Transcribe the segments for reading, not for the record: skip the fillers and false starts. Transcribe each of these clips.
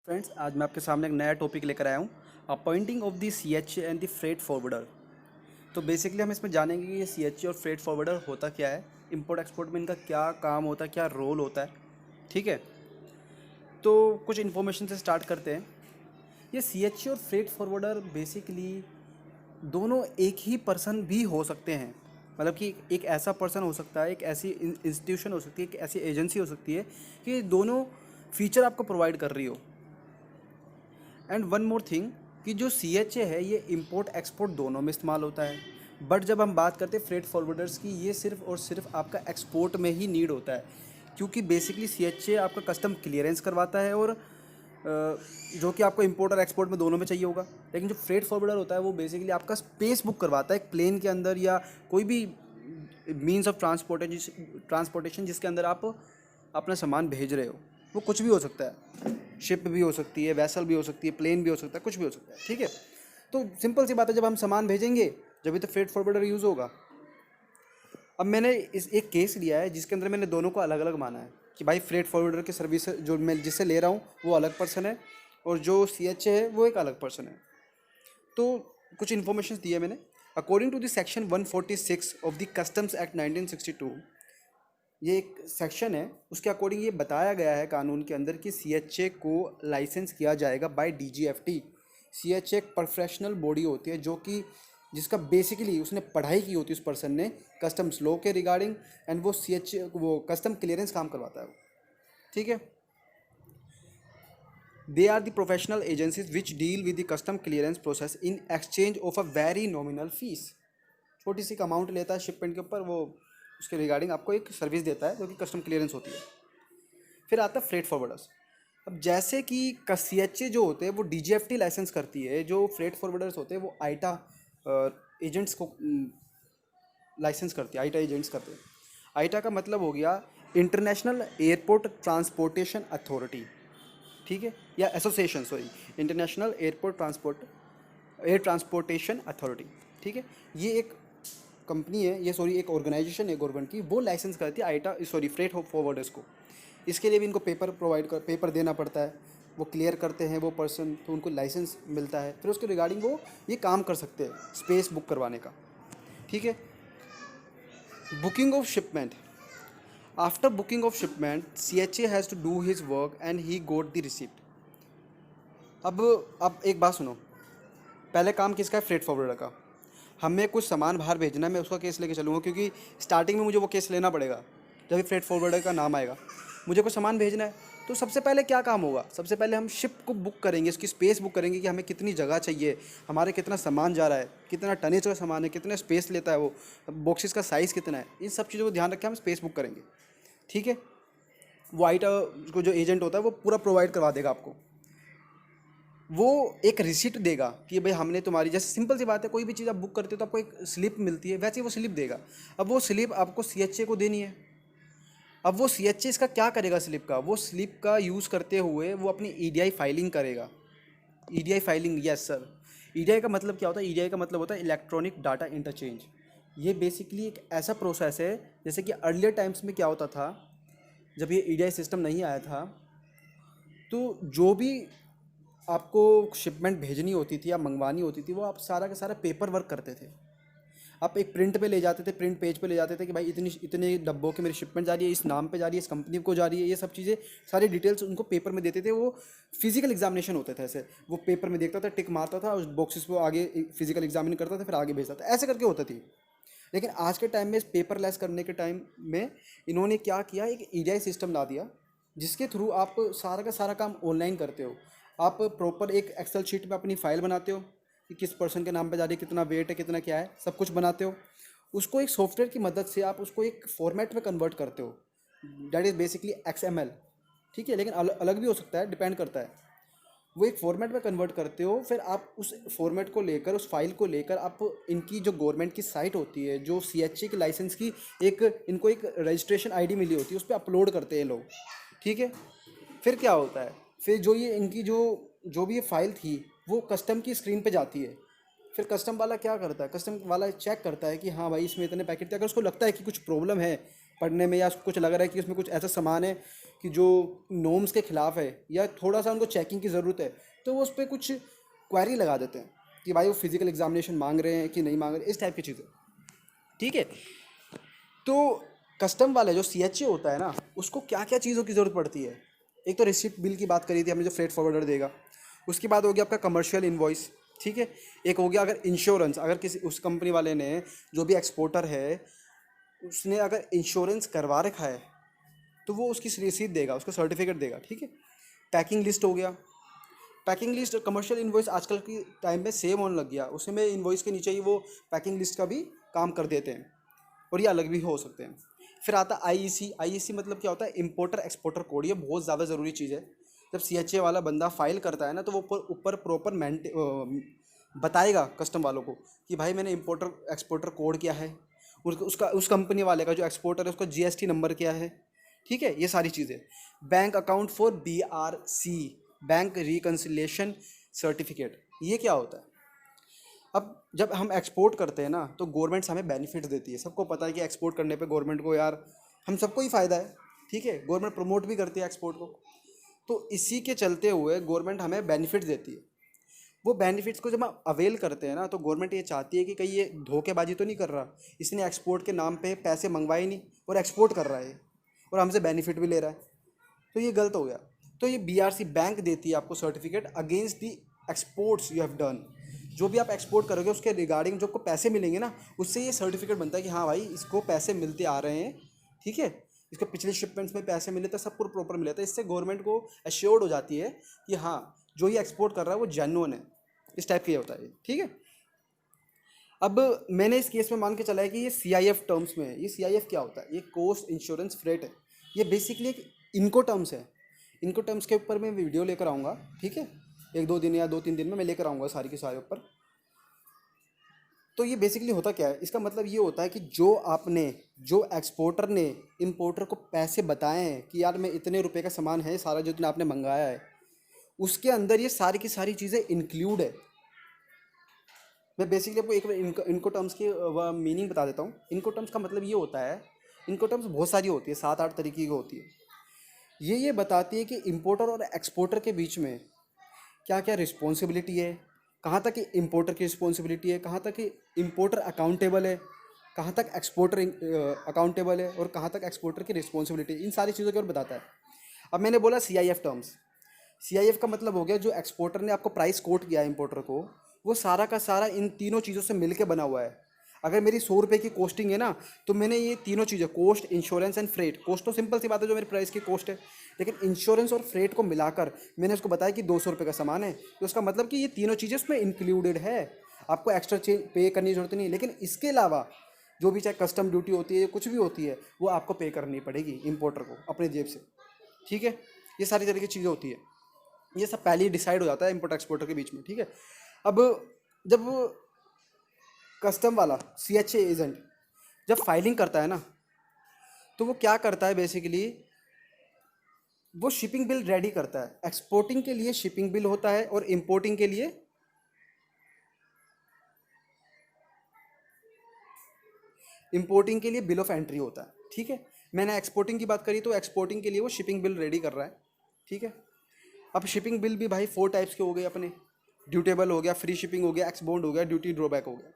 Friends, आज मैं आपके सामने एक नया टॉपिक लेकर आया हूँ। Appointing of the CHA and the freight forwarder. तो बेसिकली हम इसमें जानेंगे कि ये CHA और फ्रेट फॉरवर्डर होता क्या है, इंपोर्ट एक्सपोर्ट में इनका क्या काम होता है, क्या रोल होता है। ठीक है, तो कुछ इन्फॉर्मेशन से स्टार्ट करते हैं। ये CHA और फ्रेट फॉरवर्डर बेसिकली दोनों एक ही पर्सन भी हो सकते हैं। मतलब कि एक ऐसा पर्सन हो सकता है, एक ऐसी इंस्टीट्यूशन हो सकती है, एक ऐसी एजेंसी हो सकती है कि दोनों फीचर आपको प्रोवाइड कर रही हो। एंड वन मोर थिंग कि जो CHA है ये इंपोर्ट एक्सपोर्ट दोनों में इस्तेमाल होता है। बट जब हम बात करते हैं फ्रेट फॉरवर्डर्स की, ये सिर्फ और सिर्फ आपका एक्सपोर्ट में ही नीड होता है, क्योंकि बेसिकली CHA आपका कस्टम क्लियरेंस करवाता है और जो कि आपको इंपोर्ट और एक्सपोर्ट में दोनों में चाहिए होगा। लेकिन जो फ्रेट फॉरवर्डर होता है वो बेसिकली आपका स्पेस बुक करवाता है एक प्लेन के अंदर या कोई भी मीन्स ऑफ ट्रांसपोर्टेशन जिसके अंदर आप अपना सामान भेज रहे हो। वो कुछ भी हो सकता है, शिप भी हो सकती है, वैसल भी हो सकती है, प्लेन भी हो सकता है, कुछ भी हो सकता है। ठीक है, तो सिंपल सी बात है, जब हम सामान भेजेंगे जब भी तो फ्रेट फॉरवर्डर यूज़ होगा। अब मैंने इस एक केस लिया है जिसके अंदर मैंने दोनों को अलग अलग माना है कि भाई फ्रेट फॉरवर्डर की सर्विस जो मैं जिससे ले रहा हूँ वो अलग पर्सन है और जो CHA है वो एक अलग पर्सन है। तो कुछ इन्फॉर्मेशन दिए मैंने। According to the section 146 of the customs act 1962, ये एक सेक्शन है, उसके अकॉर्डिंग ये बताया गया है कानून के अंदर कि CHA को लाइसेंस किया जाएगा बाय DGFT। CHA एक प्रोफेशनल बॉडी होती है जो कि जिसका बेसिकली उसने पढ़ाई की होती है उस पर्सन ने कस्टम्स लॉ के रिगार्डिंग, एंड वो CHA वो कस्टम क्लियरेंस काम करवाता है वो। ठीक है, they are the professional agencies which deal with the custom clearance process in exchange of a very nominal fees. छोटी सी अमाउंट लेता है शिपमेंट के ऊपर, वो उसके रिगार्डिंग आपको एक सर्विस देता है जो कि कस्टम क्लियरेंस होती है। फिर आता है फ्रेट फॉरवर्डर्स। अब जैसे कि CHA जो होते हैं वो DGFT लाइसेंस करती है, जो फ्रेट फॉरवर्डर्स होते हैं वो आईटा एजेंट्स को लाइसेंस करती है, आईटा एजेंट्स करते हैं। आईटा का मतलब हो गया इंटरनेशनल एयरपोर्ट ट्रांसपोर्टेशन अथॉरिटी। ठीक है, या association, sorry, international airport air transportation authority. ठीक है, ये एक कंपनी है, ये सॉरी एक ऑर्गेनाइजेशन है गवर्नमेंट की, वो लाइसेंस करती है आईटा सॉरी फ्रेट फॉरवर्डर्स को। इसके लिए भी इनको पेपर देना पड़ता है, वो क्लियर करते हैं वो पर्सन, तो उनको लाइसेंस मिलता है, फिर उसके रिगार्डिंग वो ये काम कर सकते हैं स्पेस बुक करवाने का। ठीक है, booking of shipment. After booking of shipment CHA has to do his work and he got the receipt. अब एक बात सुनो, पहले काम किसका है? फ्रेट फॉरवर्डर का। हमें कुछ सामान बाहर भेजना है, मैं उसका केस लेके चलूँगा, क्योंकि स्टार्टिंग में मुझे वो केस लेना पड़ेगा जब भी फ्रेट फॉरवर्डर का नाम आएगा। मुझे कुछ सामान भेजना है तो सबसे पहले क्या काम होगा? सबसे पहले हम शिप को बुक करेंगे, उसकी स्पेस बुक करेंगे कि हमें कितनी जगह चाहिए, हमारे कितना सामान जा रहा है, कितना टनेज का सामान है, कितना स्पेस लेता है वो, बॉक्सेस का साइज़ कितना है, इन सब चीज़ों को ध्यान रख के हम स्पेस बुक करेंगे। ठीक है, वो आईटा को जो एजेंट होता है वो पूरा प्रोवाइड करवा देगा आपको। वो एक रिसिप्ट देगा कि भाई हमने तुम्हारी, जैसे सिंपल सी बात है, कोई भी चीज़ आप बुक करते हो तो आपको एक स्लिप मिलती है, वैसे ही वो स्लिप देगा। अब वो स्लिप आपको CHA को देनी है। अब वो CHA इसका क्या करेगा? स्लिप का, वो स्लिप का यूज़ करते हुए वो अपनी EDI फाइलिंग करेगा। EDI filing, yes sir. EDI का मतलब क्या होता है? EDI का मतलब होता है इलेक्ट्रॉनिक डाटा इंटरचेंज। ये बेसिकली एक ऐसा प्रोसेस है, जैसे कि अर्लियर टाइम्स में क्या होता था, जब ये EDI सिस्टम नहीं आया था, तो जो भी आपको शिपमेंट भेजनी होती थी या मंगवानी होती थी, वो आप सारा का सारा पेपर वर्क करते थे। आप एक प्रिंट पे ले जाते थे, प्रिंट पेज पे ले जाते थे कि भाई इतनी इतने डब्बों की मेरी शिपमेंट जा रही है, इस नाम पे जा रही है, इस कंपनी को जा रही है, ये सब चीज़ें सारी डिटेल्स उनको पेपर में देते थे। वो फिजिकल एग्जामिनेशन होते थे, ऐसे वो पेपर में देखता था, टिक मारता था, उस बॉक्सेस को आगे फिजिकल एग्जामिन करता था, फिर आगे भेजता था, ऐसे करके होता थी। लेकिन आज के टाइम में पेपरलेस करने के टाइम में इन्होंने क्या किया, एक EDI सिस्टम ला दिया जिसके थ्रू आप सारा का सारा काम ऑनलाइन करते हो। आप प्रॉपर एक एक्सेल शीट में अपनी फाइल बनाते हो कि किस पर्सन के नाम पे जा रही है, कितना वेट है, कितना क्या है, सब कुछ बनाते हो। उसको एक सॉफ्टवेयर की मदद से आप उसको एक फॉर्मेट में कन्वर्ट करते हो, दैट इज़ बेसिकली XML। ठीक है, लेकिन अलग भी हो सकता है, डिपेंड करता है। वो एक फॉर्मेट में कन्वर्ट करते हो, फिर आप उस फॉर्मेट को लेकर, उस फाइल को लेकर आप इनकी जो गवर्नमेंट की साइट होती है, जो CHA की लाइसेंस की एक इनको एक रजिस्ट्रेशन ID मिली होती है, उस पर अपलोड करते हैं लोग। ठीक है, फिर क्या होता है, फिर जो ये इनकी जो जो भी ये फाइल थी वो कस्टम की स्क्रीन पे जाती है। फिर कस्टम वाला क्या करता है? कस्टम वाला चेक करता है कि हाँ भाई इसमें इतने पैकेट थे, अगर उसको लगता है कि कुछ प्रॉब्लम है, पढ़ने में, या कुछ लग रहा है कि उसमें कुछ ऐसा सामान है कि जो नॉर्म्स के खिलाफ है, या थोड़ा सा उनको चेकिंग की ज़रूरत है, तो वो उस पर कुछ क्वेरी लगा देते हैं कि भाई वो फिजिकल एग्जामिनेशन मांग रहे हैं कि नहीं मांग रहे, इस टाइप की चीज़ें। ठीक है। तो कस्टम वाले जो CHA होता है ना, उसको क्या क्या चीज़ों की ज़रूरत पड़ती है। एक तो रिसिप्ट बिल की बात करी थी हमने, जो फ्रेट फॉरवर्डर देगा। उसके बाद हो गया आपका कमर्शियल इनवॉइस। ठीक है। एक हो गया अगर इंश्योरेंस, अगर किसी उस कंपनी वाले ने, जो भी एक्सपोर्टर है, उसने अगर इंश्योरेंस करवा रखा है, तो वो उसकी रिसीट देगा, उसको सर्टिफिकेट देगा। ठीक है। पैकिंग लिस्ट हो गया। पैकिंग लिस्ट कमर्शियल इनवॉइस आजकल की टाइम में सेम होने लग गया, उसमें इनवॉइस के नीचे ही वो पैकिंग लिस्ट का भी काम कर देते हैं, और ये अलग भी हो सकते हैं। फिर आता IEC। IEC मतलब क्या होता है, इंपोर्टर एक्सपोर्टर कोड। ये बहुत ज़्यादा ज़रूरी चीज़ है। जब CHA वाला बंदा फाइल करता है ना, तो वो ऊपर प्रॉपर बताएगा कस्टम वालों को कि भाई मैंने इंपोर्टर एक्सपोर्टर कोड क्या है, उसका उस कंपनी वाले का जो एक्सपोर्टर है उसका GST नंबर क्या है। ठीक है। ये सारी चीज़ें। Bank account for BRC, bank reconciliation certificate, ये क्या होता है। अब जब हम एक्सपोर्ट करते हैं ना, तो गवर्नमेंट्स हमें बेनिफिट देती है। सबको पता है कि एक्सपोर्ट करने पे गवर्नमेंट को, यार हम सबको ही फ़ायदा है। ठीक है। गवर्नमेंट प्रमोट भी करती है एक्सपोर्ट को, तो इसी के चलते हुए गवर्नमेंट हमें बेनिफिट देती है। वो बेनिफिट्स को जब हम अवेल करते हैं ना, तो गवर्नमेंट ये चाहती है कि कहीं ये धोखेबाजी तो नहीं कर रहा, इसने एक्सपोर्ट के नाम पे पैसे मंगवाए नहीं और एक्सपोर्ट कर रहा है, और हमसे बेनिफिट भी ले रहा है, तो ये गलत हो गया। तो ये BRC बैंक देती है आपको certificate against the exports you have done. जो भी आप एक्सपोर्ट करोगे उसके रिगार्डिंग जो आपको पैसे मिलेंगे ना, उससे ये सर्टिफिकेट बनता है कि हाँ भाई इसको पैसे मिलते आ रहे हैं। ठीक है। इसको पिछले शिपमेंट्स में पैसे मिले थे, सब कुछ प्रॉपर मिले थे। इससे गवर्नमेंट को एश्योर्ड हो जाती है कि हाँ जो ये एक्सपोर्ट कर रहा है वो जेन्युइन है। इस टाइप का ये होता है। ठीक है। अब मैंने इस केस में मान के चला है कि ये CIF टर्म्स में है। ये CIF क्या होता है, ये कोस्ट इंश्योरेंस फ्रेट है। ये बेसिकली एक इनको टर्म्स है। इनको टर्म्स के ऊपर मैं वीडियो लेकर आऊँगा। ठीक है। 1-2 दिन या 2-3 दिन में मैं लेकर आऊँगा सारी के सारे ऊपर। तो ये बेसिकली होता क्या है, इसका मतलब ये होता है कि जो एक्सपोर्टर ने इंपोर्टर को पैसे बताए हैं कि यार मैं इतने रुपए का सामान है, सारा जितना आपने मंगाया है, उसके अंदर ये सारी की सारी चीज़ें इंक्लूड है। मैं बेसिकली आपको एक बार इनको टर्म्स की मीनिंग बता देता हूँ। इनको टर्म्स का मतलब ये होता है, इनको टर्म्स बहुत सारी होती है, 7-8 तरीके की होती है। ये बताती है कि इंपोर्टर और एक्सपोर्टर के बीच में क्या क्या रिस्पॉन्सिबिलिटी है, कहाँ तक इंपोर्टर की रिस्पॉन्सिबिलिटी है, कहाँ तक इंपोर्टर अकाउंटेबल है, कहाँ तक एक्सपोर्टर अकाउंटेबल है, और कहाँ तक एक्सपोर्टर की रिस्पॉन्सिबिलिटी, इन सारी चीज़ों के बारे में बताता है। अब मैंने बोला CIF टर्म्स। CIF का मतलब हो गया जो एक्सपोर्टर ने आपको प्राइस कोट किया है इंपोर्टर को, वो सारा का सारा इन तीनों चीज़ों से मिल के बना हुआ है। अगर मेरी 100 रुपये की कॉस्टिंग है ना, तो मैंने ये तीनों चीज़ें, cost, insurance and freight. Cost तो सिंपल सी बात है, जो मेरी प्राइस की कोस्ट है, लेकिन इंश्योरेंस और फ्रेट को मिलाकर मैंने उसको बताया कि 200 रुपये का सामान है, तो उसका मतलब कि ये तीनों चीज़ें उसमें इंक्लूडेड है। आपको एक्स्ट्रा पे करने की जरूरत नहीं, लेकिन इसके अलावा जो भी चाहे कस्टम ड्यूटी होती है, कुछ भी होती है, वो आपको पे करनी पड़ेगी इंपोर्टर को अपने जेब से। ठीक है। ये सारी तरह की चीज़ें होती है। ये सब पहले ही डिसाइड हो जाता है इंपोर्ट एक्सपोर्टर के बीच में। ठीक है। अब जब कस्टम वाला CHA एजेंट जब फाइलिंग करता है ना, तो वो क्या करता है बेसिकली, वो शिपिंग बिल रेडी करता है। एक्सपोर्टिंग के लिए शिपिंग बिल होता है, और इंपोर्टिंग के लिए बिल ऑफ एंट्री होता है। ठीक है। मैंने एक्सपोर्टिंग की बात करी, तो एक्सपोर्टिंग के लिए वो शिपिंग बिल रेडी कर रहा है। ठीक है। अब शिपिंग बिल भी भाई 4 टाइप्स के हो गए अपने। ड्यूटेबल हो गया, फ्री शिपिंग हो गया, एक्सबोन्ड हो गया, ड्यूटी ड्रॉबैक हो गया।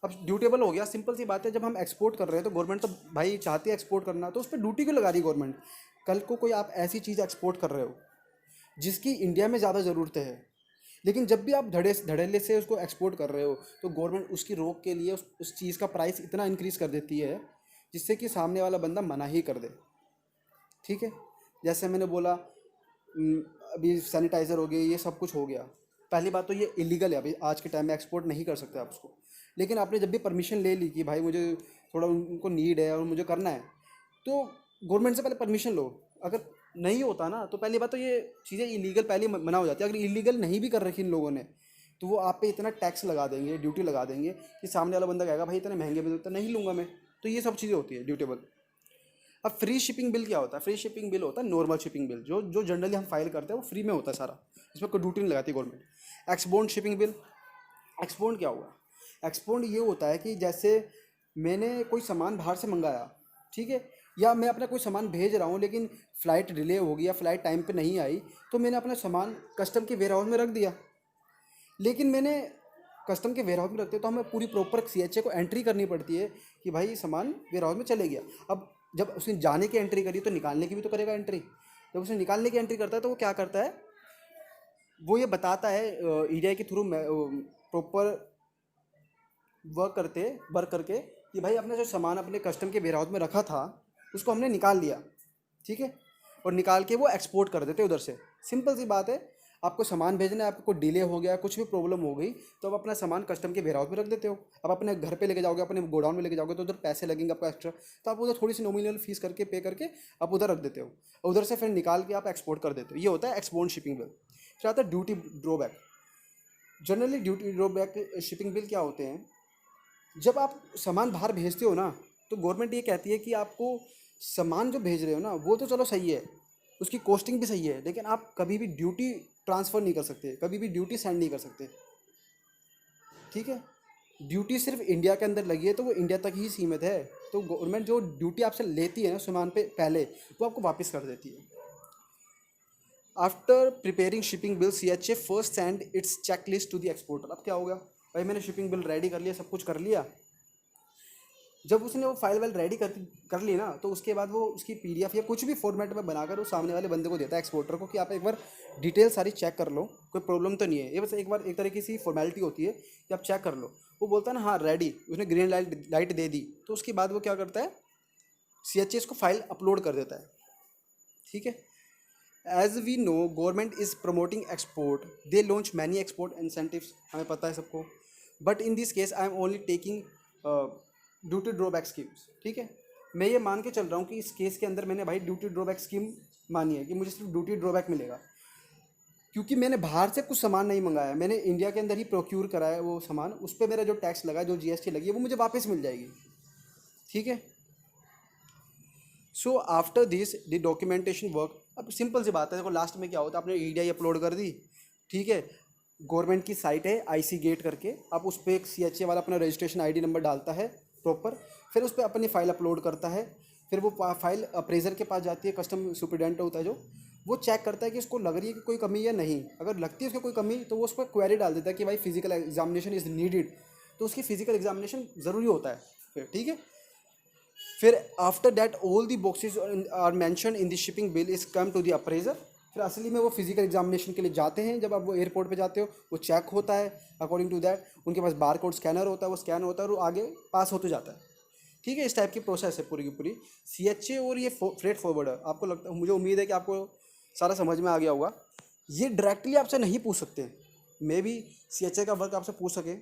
अब ड्यूटेबल हो गया, सिंपल सी बात है, जब हम एक्सपोर्ट कर रहे हैं तो गवर्नमेंट तो भाई चाहती है एक्सपोर्ट करना, तो उस पर ड्यूटी क्यों लगा रही है गवर्नमेंट। कल को कोई आप ऐसी चीज़ एक्सपोर्ट कर रहे हो जिसकी इंडिया में ज़्यादा ज़रूरत है, लेकिन जब भी आप धड़ल्ले से उसको एक्सपोर्ट कर रहे हो, तो गवर्नमेंट उसकी रोक के लिए उस चीज़ का प्राइस इतना इंक्रीज़ कर देती है जिससे कि सामने वाला बंदा मना ही कर दे। ठीक है। जैसे मैंने बोला, अभी सैनिटाइज़र हो गए, ये सब कुछ हो गया। पहली बात तो ये इलीगल है, अभी आज के टाइम में एक्सपोर्ट नहीं कर सकते आप उसको। लेकिन आपने जब भी परमिशन ले ली कि भाई मुझे थोड़ा उनको नीड है और मुझे करना है, तो गवर्नमेंट से पहले परमिशन लो। अगर नहीं होता ना, तो पहली बात तो ये चीज़ें इलीगल पहले मना हो जाती है। अगर इलीगल नहीं भी कर रखी इन लोगों ने, तो वो आप पे इतना टैक्स लगा देंगे, ड्यूटी लगा देंगे, कि सामने वाला बंदा कहेगा भाई इतने महंगे बिल तो नहीं लूँगा मैं। तो ये सब चीज़ें होती है ड्यूटेबल। अब फ्री शिपिंग बिल क्या होता है। फ्री शिपिंग बिल होता है नॉर्मल शिपिंग बिल, जो जो जनरली हम फाइल करते हैं वो फ्री में होता है सारा, इसमें कोई ड्यूटी नहीं लगाती government. Exbond shipping bill. Exbond क्या हुआ। एक्सबोन्ड ये होता है कि जैसे मैंने कोई सामान बाहर से मंगाया, ठीक है, या मैं अपना कोई सामान भेज रहा हूँ लेकिन फ़्लाइट डिले हो गई या फ़्लाइट टाइम पे नहीं आई, तो मैंने अपना सामान कस्टम के वेयर हाउस में रख दिया। लेकिन मैंने कस्टम के वेयर हाउस में रखते तो हमें पूरी प्रॉपर सीएचए को एंट्री करनी पड़ती है कि भाई सामान वेयर हाउस में चले गया। अब जब उसने जाने की एंट्री करी तो निकालने की भी तो करेगा एंट्री। जब उसने निकालने की एंट्री करता है तो वो क्या करता है, वो ये बताता है ईडीआई के थ्रू प्रॉपर वर्क करके कि भाई अपना जो सामान अपने कस्टम के वेयर हाउस में रखा था उसको हमने निकाल लिया, ठीक है, और निकाल के वो एक्सपोर्ट कर देते उधर से। सिंपल सी बात है, आपको सामान भेजना है, आपको डिले हो गया, कुछ भी प्रॉब्लम हो गई, तो आप अपना सामान कस्टम के वेयर हाउस में रख देते हो। अब अपने घर पे लेके जाओगे, अपने गोडाउन में लेके जाओगे तो उधर पैसे लगेंगे आपको एक्स्ट्रा, तो आप उधर थोड़ी सी नॉमिनल फीस करके पे करके आप उधर रख देते हो, उधर से फिर निकाल के आप एक्सपोर्ट कर देते हो। ये होता है एक्सपोर्ट शिपिंग बिल। फिर आता है duty drawback. Generally duty drawback shipping bill क्या होते हैं, जब आप सामान बाहर भेजते हो ना, तो गवर्नमेंट ये कहती है कि आपको सामान जो भेज रहे हो ना वो तो चलो सही है, उसकी कॉस्टिंग भी सही है, लेकिन आप कभी भी ड्यूटी ट्रांसफ़र नहीं कर सकते, कभी भी ड्यूटी सेंड नहीं कर सकते, ठीक है। ड्यूटी सिर्फ इंडिया के अंदर लगी है तो वो इंडिया तक ही सीमित है। तो गवर्नमेंट जो ड्यूटी आपसे लेती है ना सामान पे पहले, वो आपको वापस कर देती है। After preparing shipping bill CHA first send its checklist to the exporter. अब क्या होगा, भाई मैंने शिपिंग बिल रेडी कर लिया, सब कुछ कर लिया। जब उसने वो फाइल वाइल रेडी कर ली ना, तो उसके बाद वो उसकी पीडीएफ या कुछ भी फॉर्मेट में बनाकर वो सामने वाले बंदे को देता है, एक्सपोर्टर को, कि आप एक बार डिटेल सारी चेक कर लो, कोई प्रॉब्लम तो नहीं है। ये बस एक बार एक तरीके की फॉर्मेलिटी होती है कि आप चेक कर लो। वो बोलता है ना हाँ रेडी, उसने ग्रीन लाइट दे दी, तो उसके बाद वो क्या करता है, सीएचए इसको फाइल अपलोड कर देता है, ठीक है। As we know government is promoting export, they launch many export incentives, हमें पता है सबको। But in this case I am only taking duty drawback schemes, ठीक है। मैं ये मान के चल रहा हूँ कि इस केस के अंदर मैंने भाई ड्यूटी ड्रॉबैक स्कीम मानी है कि मुझे सिर्फ ड्यूटी ड्रॉबैक मिलेगा, क्योंकि मैंने बाहर से कुछ सामान नहीं मंगाया, मैंने इंडिया के अंदर ही प्रोक्यूर करा है वो सामान, उस पर मेरा जो टैक्स लगा, जो जीएसटी लगी है, वो मुझे वापस मिल जाएगी, ठीक है। So after this the documentation work, अब सिंपल सी बात है, देखो लास्ट में क्या होता है, आपने ईडीआई अपलोड कर दी, ठीक है, गवर्नमेंट की साइट है आईसी गेट करके, आप उस पर एक सीएचए वाला अपना रजिस्ट्रेशन आईडी नंबर डालता है प्रॉपर, फिर उस पर अपनी फ़ाइल अपलोड करता है, फिर वो फाइल अप्रेजर के पास जाती है, कस्टम सुपरिटेंडेंट होता है जो, वो चेक करता है कि उसको लग रही है कि कोई कमी या नहीं। अगर लगती है उसको कोई कमी, तो वो उस पर क्वेरी डाल देता है कि भाई फिजिकल एग्जामिनेशन इज़ नीडेड, तो उसकी फिजिकल एग्जामिनेशन ज़रूरी होता है फिर, ठीक है। फिर after that all the boxes are mention in the shipping bill is come to the appraiser. फिर असली में वो फिजिकल एग्जामिनेशन के लिए जाते हैं, जब आप वो एयरपोर्ट पे जाते हो, वो चेक होता है अकॉर्डिंग टू दैट, उनके पास बार कोड स्कैनर होता है, वो स्कैन होता है और वो आगे पास होते जाता है, ठीक है। इस टाइप की प्रोसेस है पूरी की पूरी सीएचए और ये फ्रेट फॉरवर्डर। आपको लगता है, मुझे उम्मीद है कि आपको सारा समझ में आ गया होगा। ये डायरेक्टली आपसे नहीं पूछ सकते, मे भी सीएचए का वर्क आपसे पूछ सके,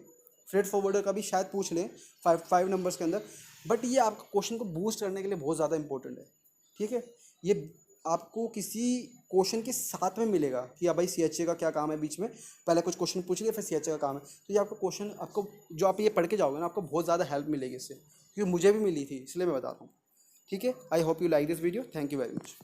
फ्रेट फॉरवर्डर का भी शायद पूछ लें 5 नंबर्स के अंदर, बट ये आपका क्वेश्चन को बूस्ट करने के लिए बहुत ज़्यादा इंपॉर्टेंट है, ठीक है। ये आपको किसी क्वेश्चन के साथ में मिलेगा कि हाँ भाई सीएचए का क्या काम है, बीच में पहले कुछ क्वेश्चन पूछ लिया फिर सीएचए का काम है, तो ये आपका क्वेश्चन, आपको जो आप ये पढ़ के जाओगे ना, आपको बहुत ज़्यादा हेल्प मिलेगी इससे, क्योंकि मुझे भी मिली थी, इसलिए मैं बता रहा हूँ, ठीक है। I hope you like this video, thank you very much.